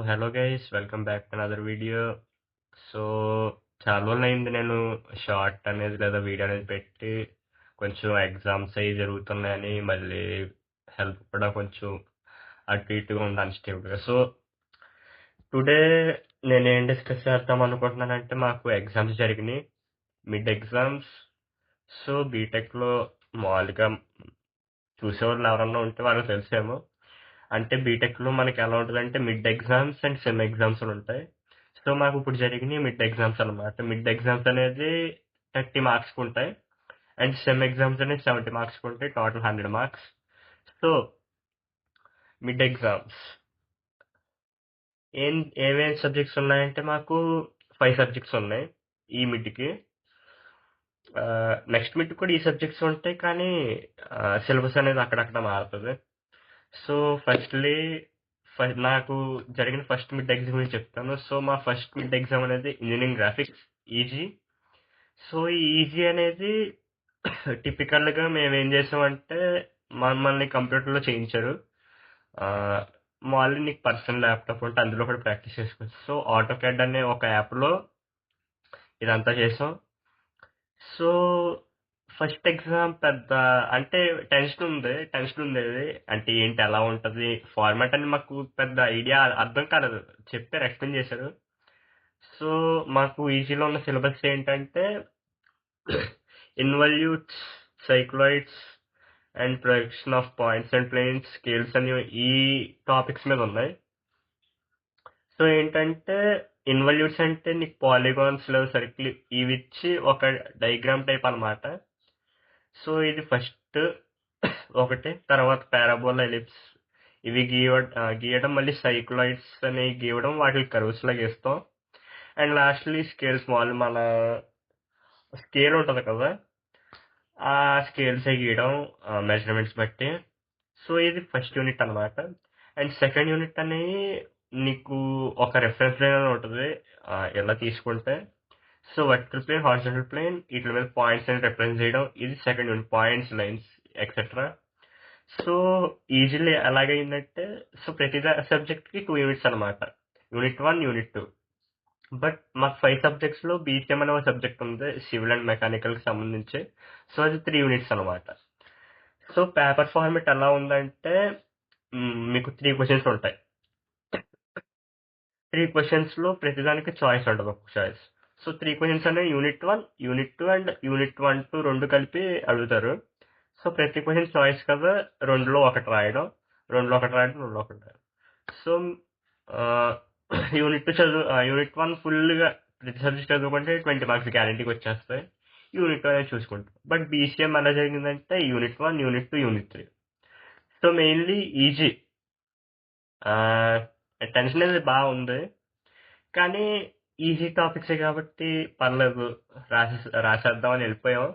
Hello guys welcome back to another video. So చాలా రోజులైంది నేను షార్ట్ అనేది లేదా వీడియో అనేది పెట్టి. కొంచెం ఎగ్జామ్స్ అవి జరుగుతున్నాయని, మళ్ళీ హెల్త్ కూడా కొంచెం అటు ఇటుగా ఉంది అన్స్టేబుల్గా. సో టుడే నేనేం డిస్కస్ చేద్దాం అనుకుంటున్నానంటే, మాకు ఎగ్జామ్స్ జరిగినాయి, మిడ్ ఎగ్జామ్స్. సో బీటెక్లో మామూలుగా చూసేవాళ్ళు ఎవరన్నా ఉంటే వాళ్ళకి తెలిసేమో. అంటే బీటెక్లో మనకి ఎలా ఉంటుందంటే mid exams and sem exams అని ఉంటాయి. సో మాకు ఇప్పుడు జరిగినాయి మిడ్ ఎగ్జామ్స్ అనమాట. మిడ్ ఎగ్జామ్స్ అనేది 30 మార్క్స్కి ఉంటాయి, అండ్ సెమ్ ఎగ్జామ్స్ అనేది 70 మార్క్స్కి ఉంటాయి, total 100 marks. So mid exams ఏమేం సబ్జెక్ట్స్ ఉన్నాయంటే, మాకు 5 సబ్జెక్ట్స్ ఉన్నాయి ఈ మిడ్కి. నెక్స్ట్ మిడ్ కూడా ఈ సబ్జెక్ట్స్ ఉంటాయి, కానీ సిలబస్ అనేది అక్కడక్కడ మారుతుంది. సో ఫస్ట్లీ నాకు జరిగిన ఫస్ట్ మిడ్ ఎగ్జామ్ గురించి చెప్తాను. సో మా ఫస్ట్ మిడ్ ఎగ్జామ్ అనేది ఇంజనీరింగ్ గ్రాఫిక్స్, ఈజీ. సో ఈ ఈజీ అనేది టిపికల్గా మేము ఏం చేసామంటే, మమ్మల్ని కంప్యూటర్లో చేయించారు. మామూలుగా నీకు పర్సనల్ ల్యాప్టాప్ ఉంటే అందులో కూడా ప్రాక్టీస్ చేసుకోవచ్చు. సో ఆటో క్యాడ్ అనే ఒక యాప్లో ఇదంతా చేసాం. సో ఫస్ట్ ఎగ్జామ్ పెద్ద అంటే టెన్షన్ ఉండేది. అంటే ఏంటి, ఎలా ఉంటుంది ఫార్మాట్ అని మాకు పెద్ద ఐడియా అర్థం కాలేదు. చెప్పారు, ఎక్స్ప్లెయిన్ చేశారు. సో మాకు ఈజీలో ఉన్న సిలబస్ ఏంటంటే involutes, cycloids and projection of points and planes, scales అని ఈ టాపిక్స్ మీద ఉన్నాయి. సో ఏంటంటే ఇన్వల్యూట్స్ అంటే నీకు పాలిగాన్స్ లేదా సర్కిల్ ఇవి ఇచ్చి ఒక డయాగ్రామ్ టైప్ అన్నమాట. సో ఇది ఫస్ట్ ఒకటి. తర్వాత పారాబోలా, ఎలిప్స్ ఇవి గీయడం, మళ్ళీ సైక్లాయిడ్స్ అని గీయడం, వాటికి కర్వ్స్ లాగా గీస్తాం. అండ్ లాస్ట్లీ స్కేల్స్, మన స్కేల్ ఉంటుంది కదా, ఆ స్కేల్స్ గీయడం మెజర్మెంట్స్ బట్టి. సో ఇది ఫస్ట్ యూనిట్ అన్నమాట. అండ్ సెకండ్ యూనిట్ అనేది నీకు ఒక రెఫరెన్స్ లైన్ అని ఉంటుంది, ఎలా తీసుకుంటే. So vertical plane, horizontal plane, వీటి మీద పాయింట్స్ అని రిప్రజెంట్ చేయడం, ఇది second unit. Points, lines etcetera. So easily ఎలాగైందంటే, సో ప్రతి సబ్జెక్ట్కి 2 యూనిట్స్ అనమాట, యూనిట్ 1, యూనిట్ 2. బట్ మాకు 5 సబ్జెక్ట్స్లో బీసీఎం అనే ఒక సబ్జెక్ట్ ఉంది, సివిల్ అండ్ మెకానికల్కి సంబంధించి. సో అది 3 యూనిట్స్ అనమాట. సో పేపర్ ఫార్మెట్ ఎలా ఉందంటే, మీకు 3 క్వశ్చన్స్ ఉంటాయి. 3 క్వశ్చన్స్లో ప్రతిదానికి చాయిస్ ఉంటుంది, ఒక చాయిస్. సో 3 క్వశ్చన్స్ అనేవి యూనిట్ 1, యూనిట్ 2 అండ్ యూనిట్ 1, 2 రెండు కలిపి అడుగుతారు. సో ప్రతి క్వశ్చన్ చాయిస్ కదా, రెండులో ఒకటి రాయడం, రెండులో ఒకటి రాయడం. సో యూనిట్ 1 ఫుల్గా ప్రతి సబ్జెక్ట్ చదువుకుంటే 20 మార్క్స్ గ్యారంటీకి వచ్చేస్తాయి. యూనిట్ 2 అనేది చూసుకుంటాం. బట్ బీసీఎం ఎలా జరిగిందంటే, unit 1, unit 2, unit 3. So mainly easy. Tension అనేది బాగుంది, కానీ ఈజీ టాపిక్సే కాబట్టి పర్లేదు, రాసేద్దామని వెళ్ళిపోయాం.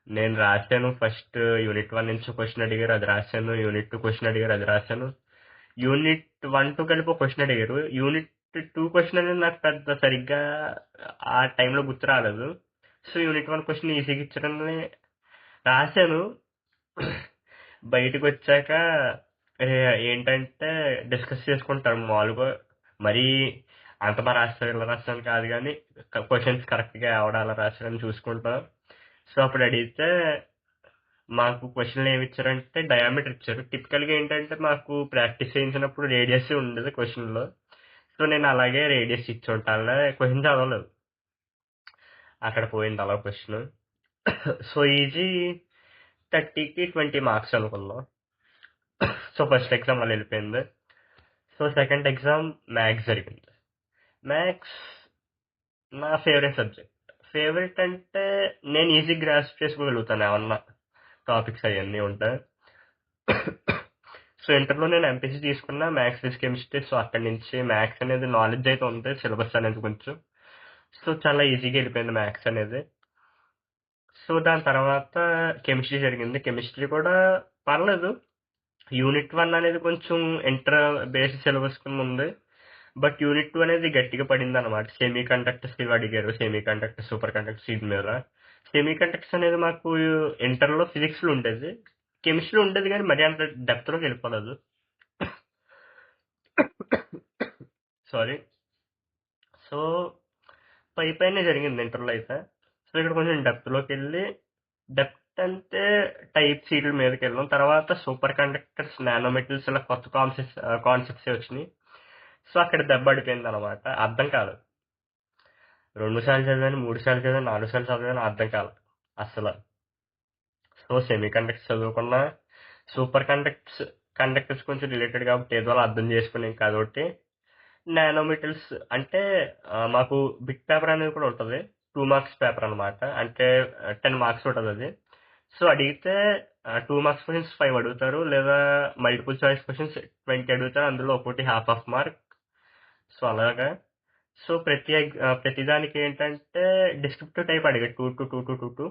నేను రాశాను. ఫస్ట్ యూనిట్ 1 నుంచి క్వశ్చన్ అడిగారు, అది రాశాను. యూనిట్ 2 క్వశ్చన్ అడిగారు, అది రాశాను. యూనిట్ 1, 2 కలిపి ఒక క్వశ్చన్ అడిగారు. యూనిట్ 2 క్వశ్చన్ అనేది నాకు పెద్ద సరిగ్గా ఆ టైంలో గుర్తు రాలేదు. సో యూనిట్ 1 క్వశ్చన్ ఈజీగా ఇచ్చారని రాశాను. బయటకు వచ్చాక ఏంటంటే డిస్కస్ చేసుకుంటారు మామూలుగా. మరీ అంత బాగా రాస్తారు ఇలా రాస్తాను కాదు, కానీ క్వశ్చన్స్ కరెక్ట్గా ఎవడ అలా రాస్తారని చూసుకుంటాం. సో అప్పుడు అడిగితే మాకు క్వశ్చన్లు ఏమి ఇచ్చారంటే డయామీటర్ ఇచ్చారు. టిపికల్గా ఏంటంటే మాకు ప్రాక్టీస్ చేయించినప్పుడు రేడియస్ ఉండేది క్వశ్చన్లో. సో నేను అలాగే రేడియస్ ఇచ్చి ఉంటాను, క్వశ్చన్ చదవలేదు, అక్కడ పోయింది అలా క్వశ్చన్. సో ఈజీ 30కి 20 మార్క్స్ అనుకుందాం. సో ఫస్ట్ ఎగ్జామ్ అలా వెళ్ళిపోయింది. సో సెకండ్ ఎగ్జామ్ మ్యాథ్స్ జరిగింది. మ్యాథ్స్ నా ఫేవరెట్ సబ్జెక్ట్. ఫేవరెట్ అంటే నేను ఈజీ గ్రాస్ప్ చేసుకోగలుగుతాను ఏమన్నా టాపిక్స్ అవన్నీ ఉంటాయి. సో ఇంటర్లో నేను ఎంపీసీ తీసుకున్నా, మ్యాథ్స్, ఫిజిక్స్, కెమిస్ట్రీ. సో అక్కడి నుంచి మ్యాథ్స్ అనేది నాలెడ్జ్ అయితే ఉంది, సిలబస్ అనేది కొంచెం. సో చాలా ఈజీగా వెళ్ళిపోయింది మ్యాథ్స్ అనేది. సో దాని తర్వాత కెమిస్ట్రీ జరిగింది. కెమిస్ట్రీ కూడా పర్లేదు. యూనిట్ 1 అనేది కొంచెం ఇంటర్ బేసిక్ సిలబస్ కింద ఉంది, బట్ యూనిట్ 2 అనేది గట్టిగా పడింది అనమాట. సెమీ కండక్టర్స్ ఇవి అడిగారు, సెమీ కండక్టర్, సూపర్ కండక్టర్స్ ఇది మీద. సెమీ కండక్టర్స్ అనేది మాకు ఇంటర్లో ఫిజిక్స్లో ఉండేది, కెమిస్ట్రీలో ఉండేది, కానీ మరీ అంత డెప్త్లోకి వెళ్ళిపోలేదు. సారీ. సో పైనే జరిగింది ఇంటర్లో అయితే. సో ఇక్కడ కొంచెం డెప్త్లోకి వెళ్ళి, డెప్త్ అంటే టైప్ సీట్ల మీదకి వెళ్ళాం. తర్వాత సూపర్ కండక్టర్స్, నానోమెటల్స్ ఇలా కొత్త కాన్సెప్ట్స్ వచ్చినాయి. సో అక్కడ దెబ్బ పడిపోయింది అనమాట. అర్థం కాదు. 2 సార్లు చదివాను, 3 సార్లు చదివాను, 4 సార్లు చదివాను, అర్థం కాదు అసలు. సో సెమీ కండక్టర్స్ చదువుకున్నా, సూపర్ కండక్టర్స్ కొంచెం రిలేటెడ్ కాబట్టి ఏదో అలా అర్థం చేసుకుని ఇంకా అదొకటి. నానోమెటల్స్ అంటే మాకు బిట్ పేపర్ అనేది కూడా ఉంటుంది. 2 మార్క్స్ పేపర్ అనమాట. అంటే 10 మార్క్స్ ఉంటుంది అది. సో అడిగితే 2 మార్క్స్ క్వశ్చన్స్ 5 అడుగుతారు, లేదా మల్టిపుల్ చాయిస్ క్వశ్చన్స్ 20 అడుగుతారు. అందులో ఒకటి హాఫ్ ఆఫ్ మార్క్. సో అలాగా. సో ప్రతి దానికి ఏంటంటే డిస్క్రిప్టివ్ టైప్ అడిగారు, 2 to 2 to 2 to.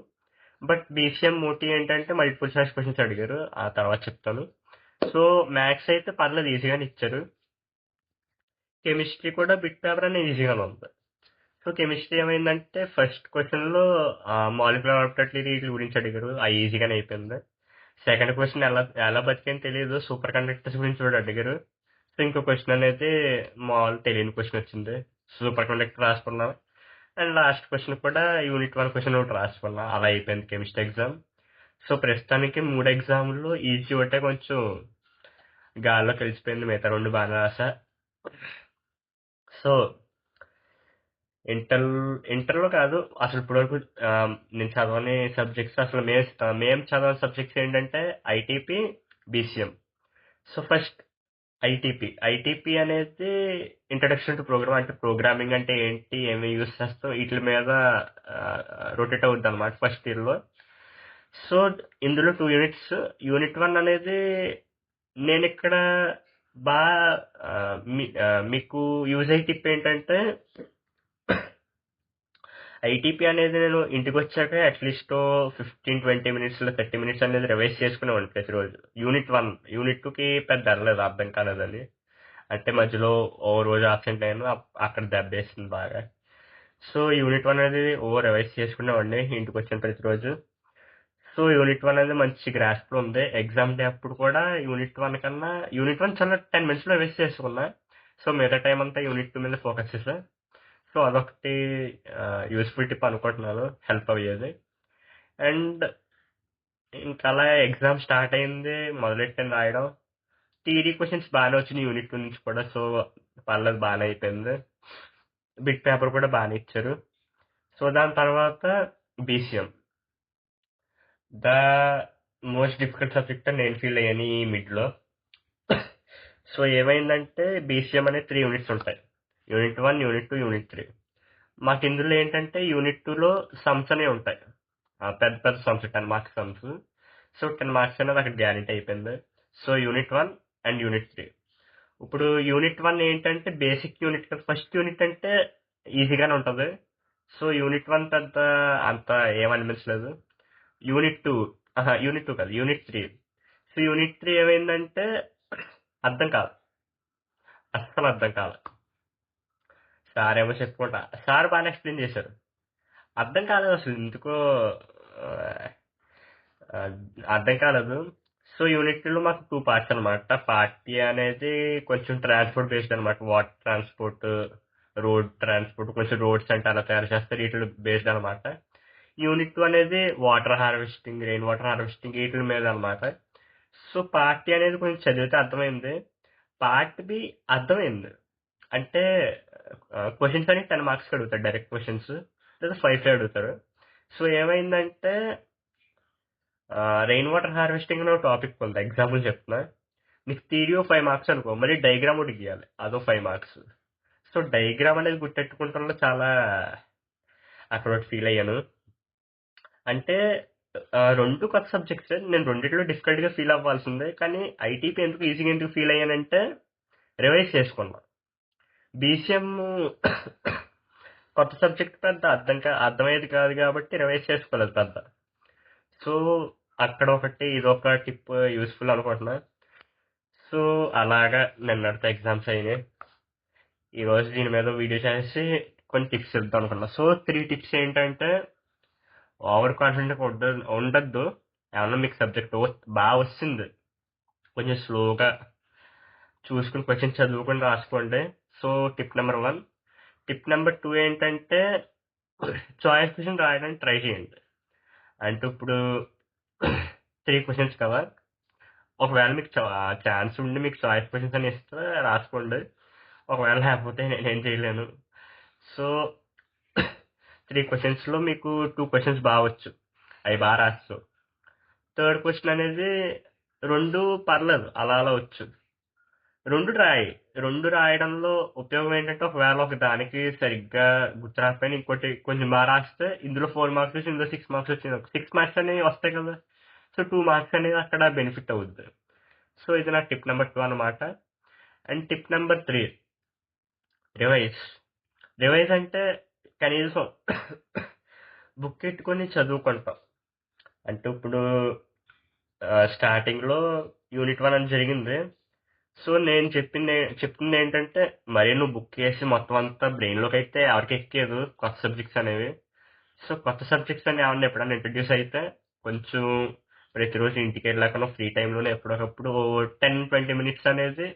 But BCM Motie ఏంటంటే మల్టిపుల్ చాయిస్ క్వశ్చన్స్ అడిగారు, ఆ తర్వాత చెప్తాను. సో మ్యాథ్స్ అయితే పర్లేదు, ఈజీగానే ఇచ్చారు. కెమిస్ట్రీ కూడా బిట్ పేపర్ అనేది ఈజీగానే ఉంది. సో కెమిస్ట్రీ ఏమైందంటే ఫస్ట్ క్వశ్చన్లో మాలిక్యులర్ ఆర్బిటాలిటీ వీటి గురించి అడిగారు, అది ఈజీగానే అయిపోయింది. సెకండ్ క్వశ్చన్ ఎలా బతికేని తెలియదు, సూపర్ కండక్టర్స్ గురించి కూడా అడిగారు. సో ఇంకో క్వశ్చన్ అనేది మామూలు తెలియని క్వశ్చన్ వచ్చింది, సూపర్ కండక్టర్ రాసుకున్నా. అండ్ లాస్ట్ క్వశ్చన్ కూడా యూనిట్ 1 క్వశ్చన్ ఒకటి రాసుకున్నా. అలా అయిపోయింది కెమిస్ట్రీ ఎగ్జామ్. సో ప్రస్తుతానికి 3 ఎగ్జామ్లు ఈజీ ఒకటే కొంచెం గాల్లో కలిసిపోయింది, మిగతా 2 బాగా రాసా. సో ఇంటర్లో కాదు అసలు ఇప్పటివరకు నేను చదవని సబ్జెక్ట్స్, అసలు మేము చదవని సబ్జెక్ట్స్ ఏంటంటే ITP, BCM. So first ITP అనేది ఇంట్రడక్షన్ టు ప్రోగ్రామ్, అంటే ప్రోగ్రామింగ్ అంటే ఏంటి, ఏమి యూస్ చేస్తాం, వీటి మీద రొటేట్ అవుద్ది అనమాట ఫస్ట్ ఇయర్లో. సో ఇందులో 2 యూనిట్స్. యూనిట్ 1 అనేది నేను ఇక్కడ మీకు యూజ్ అయ్యే టిప్ ఏంటంటే, ఐటీపీ అనేది నేను ఇంటికి వచ్చాక అట్లీస్ట్ 15-20 మినిట్స్ 30 మినిట్స్ అనేది రివైజ్ చేసుకునేవాడిని ప్రతిరోజు. యూనిట్ 2కి పెద్ద అరలేదు, అర్థం కాలేదని. అంటే మధ్యలో ఓ రోజు ఆబ్సెంట్ అయ్యాను, అక్కడ దెబ్బేసింది బాగా. సో యూనిట్ 1 అనేది రివైజ్ చేసుకునేవాడిని ఇంటికి వచ్చిన ప్రతిరోజు. సో యూనిట్ 1 అనేది మంచి గ్రాస్ప్లో ఉంది. ఎగ్జామ్ డే అప్పుడు కూడా యూనిట్ 1 కన్నా యూనిట్ 1 చాలా 10 మినిట్స్లో రివైజ్ చేసుకున్నా. సో మిగతా టైం అంతా యూనిట్ 2 మీద ఫోకస్ చేసా. సో అదొకటి యూస్ఫుల్ టిప్ అనుకుంటున్నాను, హెల్ప్ అయ్యేది. అండ్ ఇంకా అలా ఎగ్జామ్ స్టార్ట్ అయింది, మొదలెట్టాను రాయడం. థియరీ క్వశ్చన్స్ బాగానే వచ్చినాయి యూనిట్ 2 నుంచి కూడా. సో పర్లేదు, బాగానే అయిపోయింది. బిట్ పేపర్ కూడా బాగానే ఇచ్చారు. సో దాని తర్వాత BCM, the most difficult subject అని నేను ఫీల్ అయ్యాను ఈ మిడ్లో. సో ఏమైందంటే బీసీఎం అనేది 3 యూనిట్స్ ఉంటాయి, యూనిట్ 1, యూనిట్ 2, యూనిట్ 3. మాకు ఇందులో ఏంటంటే యూనిట్ 2లో సమ్స్ అనేవి ఉంటాయి, పెద్ద పెద్ద sums, 10 marks sums. So 10 marks అనేది అక్కడ గ్యారెంటీ అయిపోయింది. So unit 1 and unit 3. ఇప్పుడు యూనిట్ 1 ఏంటంటే బేసిక్ యూనిట్ కదా, ఫస్ట్ యూనిట్ అంటే ఈజీగానే ఉంటుంది. సో యూనిట్ 1 పెద్ద అంత ఏమనిపించలేదు. యూనిట్ 2 కాదు, యూనిట్ 3. సో యూనిట్ 3 ఏమైందంటే అర్థం కాదు, అస్సలు అర్థం కాదు. సార్ ఏమో చెప్పుకుంటా, సార్ బాగా ఎక్స్ప్లెయిన్ చేశారు, అర్థం కాలేదు అసలు ఎందుకో, అర్థం కాలేదు. సో యూనిట్ 2లో మాకు 2 పార్ట్స్ అనమాట. పార్ట్ ఏ అనేది కొంచెం ట్రాన్స్పోర్ట్ బేస్డ్ అనమాట, వాటర్ ట్రాన్స్పోర్ట్, రోడ్ ట్రాన్స్పోర్ట్, కొంచెం రోడ్స్ అంటే అలా తయారు చేస్తారు, వీటి బేస్డ్ అనమాట. యూనిట్ 2 అనేది water harvesting, rain water harvesting, వీటి మీద అనమాట. సో పార్ట్ ఏ అనేది కొంచెం చదివితే అర్థమైంది, పార్ట్ బి అర్థమైంది. అంటే క్వశ్చన్స్ అని 10 మార్క్స్కి అడుగుతారు, డైరెక్ట్ క్వశ్చన్స్, లేదా 5 అడుగుతారు. సో ఏమైందంటే రెయిన్ వాటర్ హార్వెస్టింగ్ అనే టాపిక్ ఉంది, ఎగ్జాంపుల్ చెప్తున్నా. నీకు థియరీ 5 మార్క్స్ అనుకో, మళ్ళీ డయాగ్రామ్ ఒకటి గీయాలి, అదో 5 మార్క్స్. సో డయాగ్రామ్ అనేది గుర్తెట్టుకుంటాలో చాలా అక్కడ ఒకటి ఫీల్ అయ్యాను. అంటే 2 కొత్త సబ్జెక్ట్స్, నేను రెండిట్లో డిఫికల్ట్గా ఫీల్ అవ్వాల్సిందే, కానీ ఐటీపీ ఎందుకు ఫీల్ అయ్యానంటే రివైజ్ చేసుకున్నా. బీసీఎం కొత్త సబ్జెక్ట్ పెద్ద అర్థమయ్యేది కాదు కాబట్టి రివైజ్ చేసుకోలేదు పెద్ద. సో అక్కడ ఒకటి, ఇదొక టిప్ యూస్ఫుల్ అనుకుంటున్నా. సో అలాగా నిన్నటితో ఎగ్జామ్స్ అయినాయి. ఈరోజు దీని మీద వీడియో చేసి కొన్ని టిప్స్ చెప్తాం అనుకున్నా. సో 3 టిప్స్ ఏంటంటే, ఓవర్ కాన్ఫిడెంట్ ఉండద్దు. ఏమన్నా మీకు సబ్జెక్ట్ బాగా వస్తుంది, కొంచెం స్లోగా చూసుకుని క్వశ్చన్స్ చదువుకుని రాసుకోండి. So tip number 1. Tip number 2 ఏంటంటే చాయిస్ క్వశ్చన్ రాయడానికి ట్రై చేయండి. అంటే ఇప్పుడు 3 క్వశ్చన్స్ కదా! ఒకవేళ మీకు ఛాన్స్ ఉండి మీకు చాయిస్ క్వశ్చన్స్ అని ఇస్తే రాసుకోండి. ఒకవేళ లేకపోతే నేనేం చేయలేను. సో 3 క్వశ్చన్స్‌లో మీకు 2 క్వశ్చన్స్ వచ్చు. అవి రాసేసావు. థర్డ్ క్వశ్చన్ అనేది 2 పర్లేదు అలా అలా వచ్చు. 2 రాయి. 2 రాయడంలో ఉపయోగం ఏంటంటే ఒకవేళ ఒక దానికి సరిగ్గా గుర్తు రాకపోయినా ఇంకోటి కొంచెం రాస్తే ఇందులో 4 మార్క్స్ వచ్చి ఇందులో 6 మార్క్స్ వచ్చిందనుకో 6 మార్క్స్ అనేవి వస్తాయి కదా! సో 2 మార్క్స్ అనేది అక్కడ బెనిఫిట్ అవుద్ది. సో ఇది నా టిప్ నెంబర్ 2 అనమాట. And tip number 3 revise. Revise అంటే కనీసం బుక్ ఎట్టుకొని చదువుకుంటాం. అంటే ఇప్పుడు స్టార్టింగ్‌లో యూనిట్ 1 అని జరిగింది. సో నేను చెప్తుంది ఏంటంటే మరీ నువ్వు బుక్ చేసి మొత్తం అంతా బ్రెయిన్‌లోకి అయితే ఎవరికి ఎక్కేదు కొత్త సబ్జెక్ట్స్ అనేవి. సో కొత్త సబ్జెక్ట్స్ అని ఏమన్నా ఎప్పుడన్నా ఇంట్రడ్యూస్ అయితే కొంచెం ప్రతిరోజు ఇంటికెళ్ళాక ఫ్రీ టైంలోనే ఎప్పటికప్పుడు 10-20 మినిట్స్ అనేది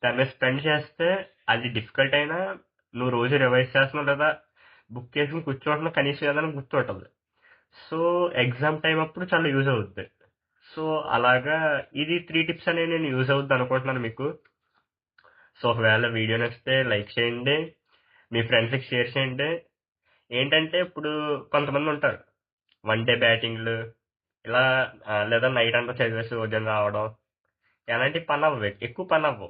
దాని మీద స్పెండ్ చేస్తే అది డిఫికల్ట్ అయినా నువ్వు రోజు రివైజ్ చేస్తున్నావు లేదా బుక్ చేసుకుని కూర్చోవడం కనీసం ఏదైనా గుర్తుంటుంది. సో ఎగ్జామ్ టైం అప్పుడు చాలా యూజ్ అవుద్ది. సో అలాగా ఇది 3 టిప్స్ అనేవి నేను యూజ్ అవుద్ది అనుకుంటున్నాను మీకు. సో ఒకవేళ వీడియో నచ్చితే లైక్ చేయండి. మీ ఫ్రెండ్స్‌కి షేర్ చేయండి. ఏంటంటే ఇప్పుడు కొంతమంది ఉంటారు. 1 డే బ్యాటింగ్‌లు ఇలా లేదా నైట్ అంతా చదివేసి ఉదయం రావడం. ఎలాంటి పనవ్వవు. ఎక్కువ పనవ్వవు.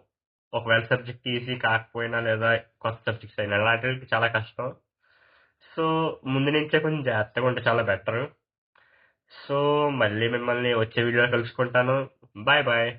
ఒకవేళ సబ్జెక్ట్ ఈజీ కాకపోయినా లేదా కొత్త సబ్జెక్ట్స్ అయినా అలాంటివి చాలా కష్టం. సో ముందు నుంచే కొంచెం జాగ్రత్తగా ఉంటే చాలా బెటరు. సో మళ్ళీ మిమ్మల్ని వచ్చే వీడియోలో కలుసుకుంటాను. Bye bye.